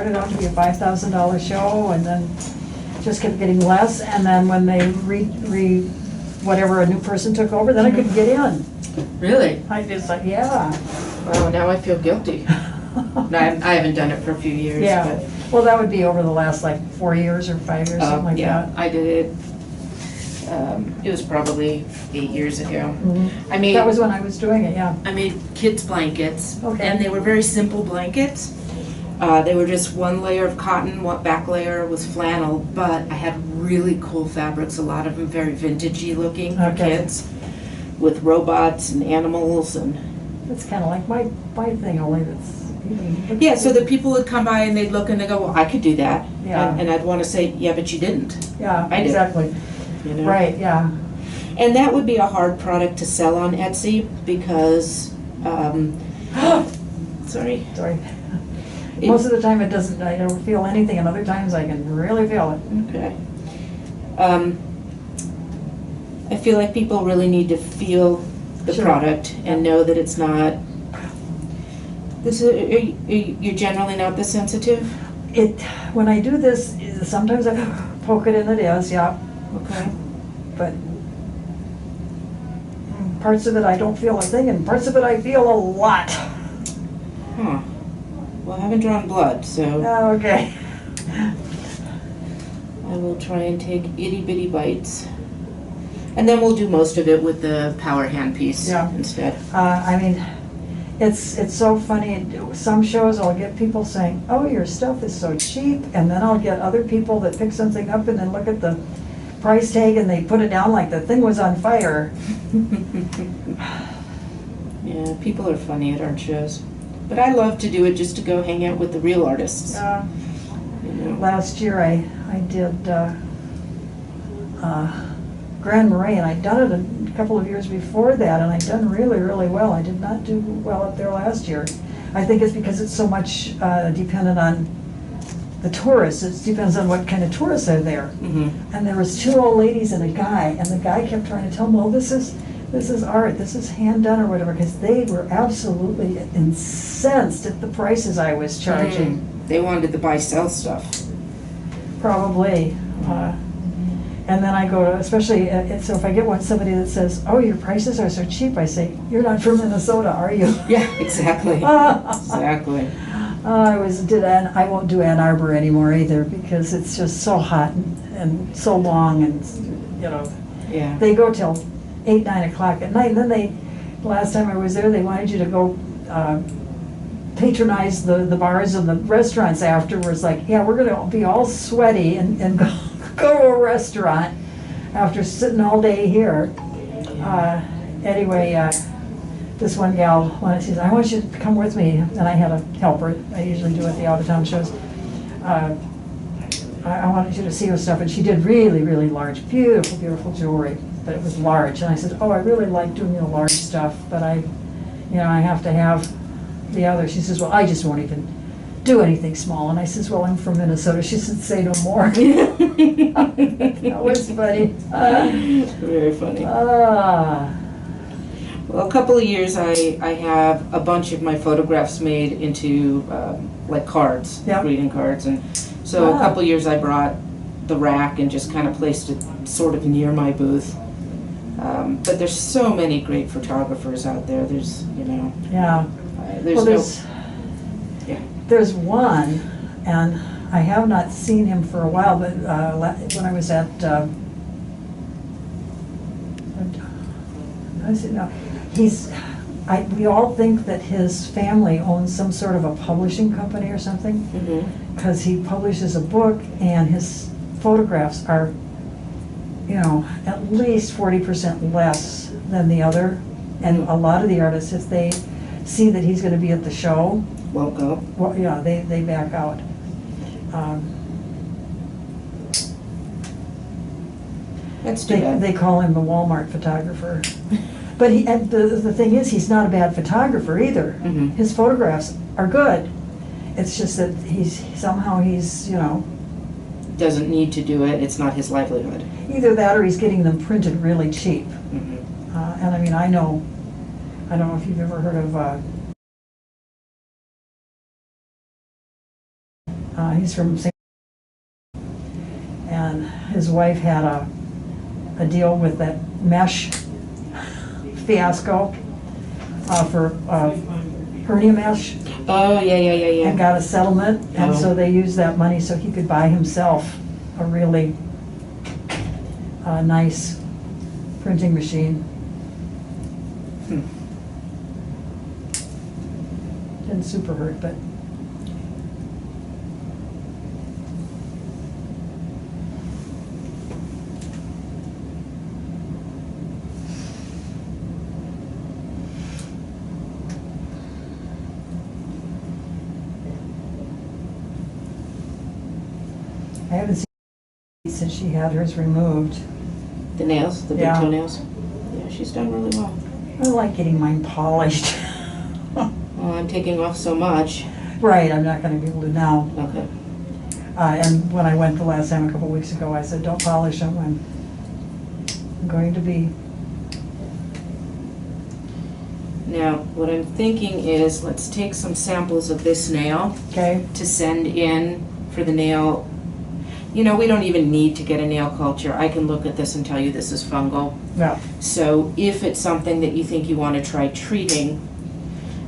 started out to be a $5,000 show, and then just kept getting less, and then when they whatever, a new person took over, then I couldn't get in. Really? I just like, yeah. Wow, now I feel guilty. No, I haven't done it for a few years. Yeah, But, well, that would be over the last like 4 years or 5 years, something like yeah, that. I did it. It was probably 8 years ago. Mhm. I made That was when I was doing it, yeah. I made kids blankets, Okay. and they were very simple blankets. They were just one layer of cotton, one back layer was flannel, but I had really cool fabrics, a lot of them very vintagey looking for Okay. kids, with robots and animals and. It's kind of like my thing, only that's even. Yeah, so the people would come by and they'd look and they go, well, I could do that. Yeah. And I'd want to say, yeah, but you didn't. Yeah, I did. exactly. You know? Right, yeah. And that would be a hard product to sell on Etsy because, sorry. Sorry. Most of the time it doesn't, I don't feel anything, and other times I can really feel it. Okay. I feel like people really need to feel the Sure. product and know that it's not. You're generally not this sensitive? When I do this, sometimes I poke it and it is, yeah. Okay. But parts of it I don't feel a thing, and parts of it I feel a lot. Huh. Well, I haven't drawn blood, so Oh, okay. I will try and take itty bitty bites. And then we'll do most of it with the power hand piece Yeah. instead. I mean, it's so funny. Some shows I'll get people saying, "Oh, your stuff is so cheap," and then I'll get other people that pick something up and then look at the price tag and they put it down like the thing was on fire. Yeah, people are funny at art shows. But I love to do it just to go hang out with the real artists. You know. Last year I did Grand Marais, and I'd done it a couple of years before that, and I'd done really, really well. I did not do well up there last year. I think it's because it's so much dependent on the tourists. It depends on what kind of tourists are there. Mm-hmm. And there was 2 old ladies and a guy, and the guy kept trying to tell them, "Well, this is art, this is hand done," or whatever, because they were absolutely incensed at the prices I was charging. They wanted the buy-sell stuff. Probably. And then I go to, especially, so if I get somebody that says, "Oh, your prices are so cheap," I say, "You're not from Minnesota, are you?" Yeah, exactly. Exactly. I won't do Ann Arbor anymore either, because it's just so hot and so long, and, you know, Yeah. they go till 8, 9 o'clock at night, and then last time I was there, they wanted you to go patronize the bars and the restaurants afterwards, like, yeah, we're gonna be all sweaty and go to a restaurant after sitting all day here. Anyway, this one gal, she said, "I want you to come with me," and I had a helper. I usually do at the out-of-town shows. I wanted you to see her stuff, and she did really, really large, beautiful, beautiful jewelry, but it was large. And I said, "Oh, I really like doing the large stuff, but I have to have the other." She says, "Well, I just won't even do anything small." And I says, "Well, I'm from Minnesota." She said, "Say no more." That was funny. Very funny. Well, a couple of years I have a bunch of my photographs made into like cards, Yep. greeting cards, and so a couple of years I brought the rack and just kind of placed it sort of near my booth. But there's so many great photographers out there. There's, you know, Yeah. There's one, and I have not seen him for a while, but when I was at, we all think that his family owns some sort of a publishing company or something, because he publishes a book and his photographs are, you know, at least 40% less than the other. And a lot of the artists, if they see that he's going to be at the show, won't go. well, yeah, they back out. That's too bad. They call him the Walmart photographer. But the thing is, he's not a bad photographer either. Mhm. His photographs are good. It's just that he's, you know, Doesn't need to do it. It's not his livelihood. either that or he's getting them printed really cheap. Mhm. And I mean, I don't know if you've ever heard of he's from St. And his wife had a deal with that mesh fiasco for hernia mesh, Oh, yeah. and got a settlement, and so Oh. they used that money so he could buy himself a really nice printing machine. Hmm. Didn't super hurt, but I haven't seen her since she had hers removed. The nails, the big Yeah. toenails. Yeah, she's done really well. I like getting mine polished. Well, I'm taking off so much. Right, I'm not gonna be able to now. Okay. And when I went the last time, a couple weeks ago, I said, don't polish them, I'm going to be, Now, what I'm thinking is, let's take some samples of this nail okay? to send in for the nail. You know, we don't even need to get a nail culture. I can look at this and tell you this is fungal. Yeah, So if it's something that you think you want to try treating,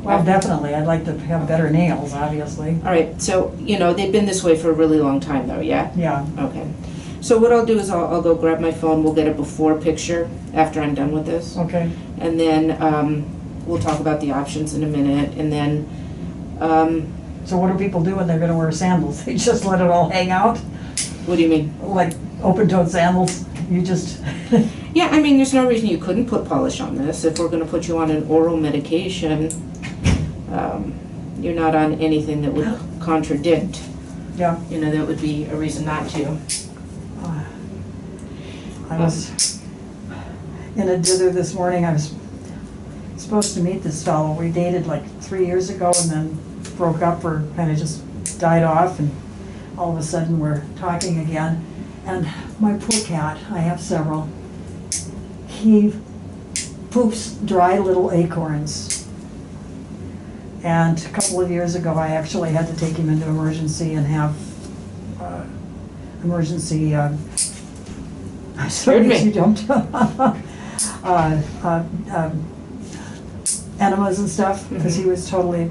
well, definitely, I'd like to have better nails, obviously. all right, so, you know, they've been this way for a really long time though, yeah? Yeah, Okay. So what I'll do is I'll go grab my phone, we'll get a before picture after I'm done with this. okay. And then we'll talk about the options in a minute, and then, So what do people do when they're gonna wear sandals? They just let it all hang out? what do you mean? Like open-toed sandals? You just, Yeah, I mean, there's no reason you couldn't put polish on this. If we're gonna put you on an oral medication, you're not on anything that would contradict, yeah. you know, that would be a reason not to. I was in a dither this morning. I was supposed to meet this fellow. We dated like 3 years ago and then broke up, or kind of just died off, and all of a sudden we're talking again. And my poor cat, I have several, he poops dry little acorns. And a couple of years ago, I actually had to take him into emergency and have emergency Scared me. you don't. Enemas and stuff, because he was totally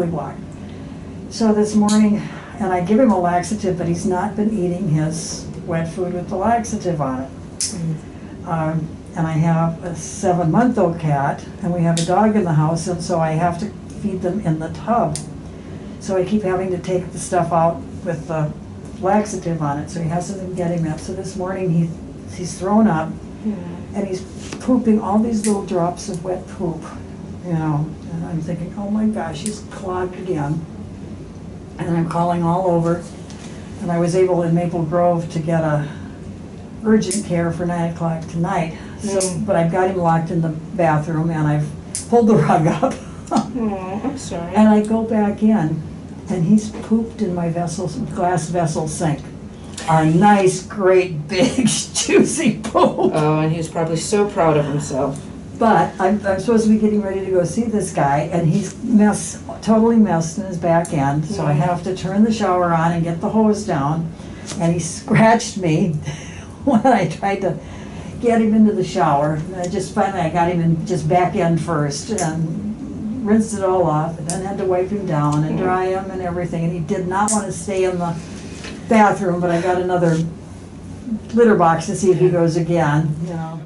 blocked. So this morning, and I give him a laxative, but he's not been eating his wet food with the laxative on it. And I have a 7-month-old cat, and we have a dog in the house, and so I have to feed them in the tub. So I keep having to take the stuff out with the laxative on it, so he hasn't been getting that. So this morning he's thrown up, and he's pooping all these little drops of wet poop, you know. And I'm thinking, oh my gosh, he's clogged again. And I'm calling all over, and I was able in Maple Grove to get a urgent care for 9 o'clock tonight. So, but I've got him locked in the bathroom, and I've pulled the rug up. Oh, I'm sorry. And I go back in, and he's pooped in my glass vessel sink. A nice, great, big, juicy poop. Oh, and he was probably so proud of himself. But I'm supposed to be getting ready to go see this guy, and he's totally messed in his back end, so I have to turn the shower on and get the hose down. And he scratched me when I tried to get him into the shower. And I got him in just back end first, and rinsed it all off, and then had to wipe him down and dry him and everything. And he did not want to stay in the bathroom, but I got another litter box to see if he goes again, you know.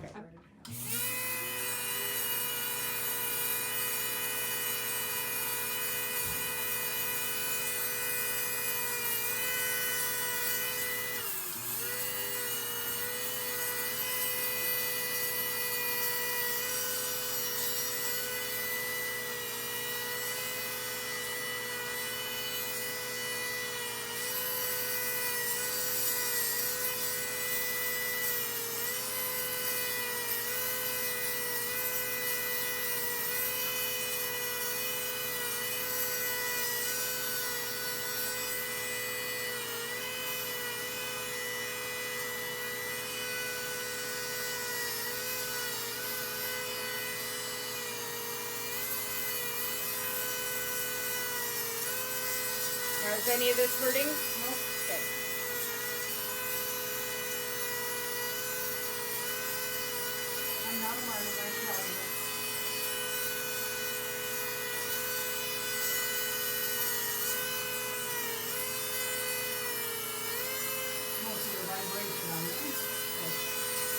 Is any of this hurting? Nope. Okay. I'm not a martyr, I tell you. Most of the vibration on this.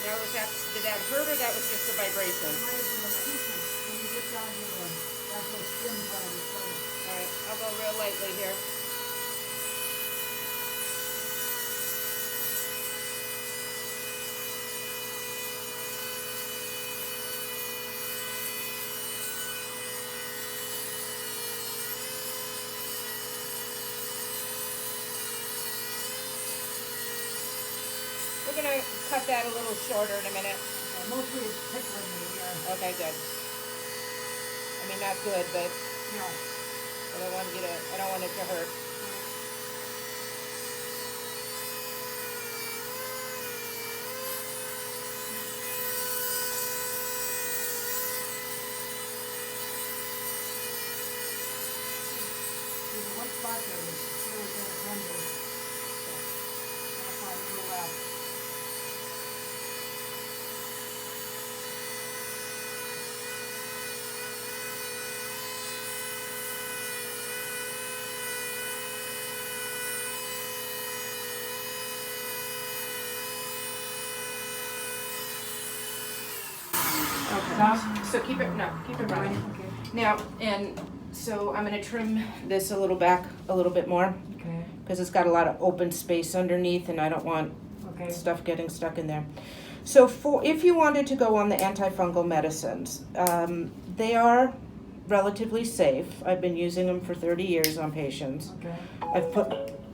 Now, did that hurt or that was just a vibration? It might have been the tissue. When you get down to the actual skin part of the foot. All right, I'll go real lightly here. We're gonna cut that a little shorter in a minute. Mostly it's tickling me, yeah. Okay, good. I mean, not good, but No. I don't want it to hurt. There's one spot there that's really kind of tender. I'll find a little out. Okay. Stop. So keep it running. Okay. Now, and so I'm gonna trim this a little back a little bit more Okay. because it's got a lot of open space underneath and I don't want Okay. stuff getting stuck in there. So if you wanted to go on the antifungal medicines, they are relatively safe. I've been using them for 30 years on patients. Okay. I've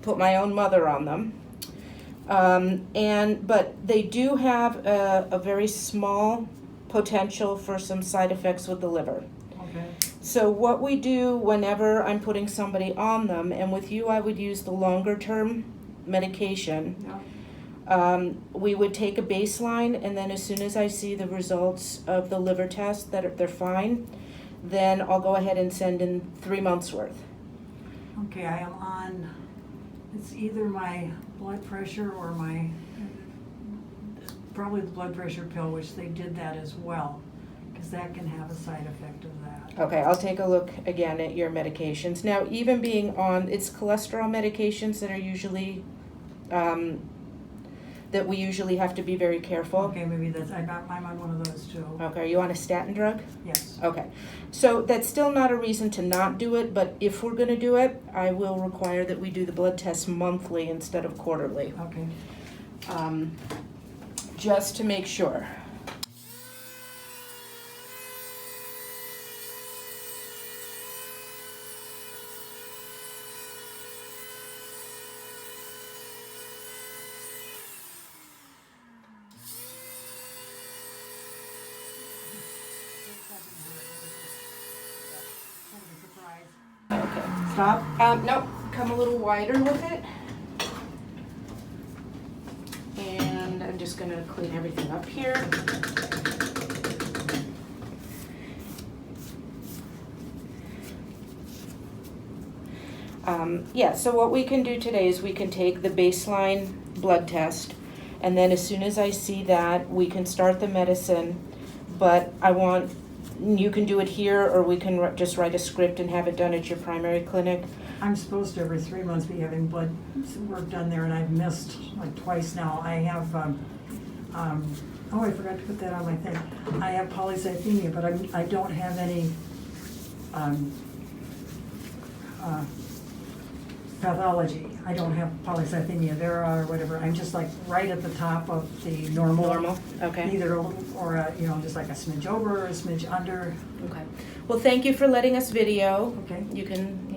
put my own mother on them. But they do have a very small potential for some side effects with the liver. Okay. So what we do whenever I'm putting somebody on them, and with you I would use the longer term medication, Yeah. we would take a baseline, and then as soon as I see the results of the liver test that they're fine, then I'll go ahead and send in 3 months worth. Okay, I am on, it's either my blood pressure or probably the blood pressure pill, which they did that as well, because that can have a side effect of that. Okay, I'll take a look again at your medications. Now, even being on, it's cholesterol medications that are usually, that we usually have to be very careful. Okay, maybe I'm on one of those too. Okay, are you on a statin drug? Yes. Okay, so that's still not a reason to not do it, but if we're gonna do it, I will require that we do the blood test monthly instead of quarterly, Okay. just to make sure. Okay. Stop. Nope, come a little wider with it. And I'm just gonna clean everything up here. Yeah, so what we can do today is we can take the baseline blood test, and then as soon as I see that, we can start the medicine, but you can do it here, or we can just write a script and have it done at your primary clinic. I'm supposed to every 3 months be having blood work done there, and I've missed like twice now. I have, oh, I forgot to put that on my thing. I have polycythemia, but I don't have any pathology. I don't have polycythemia vera or whatever. I'm just like right at the top of the normal. Normal, okay. Either a little, or just like a smidge over or a smidge under. Okay. Well, thank you for letting us video. Okay. You can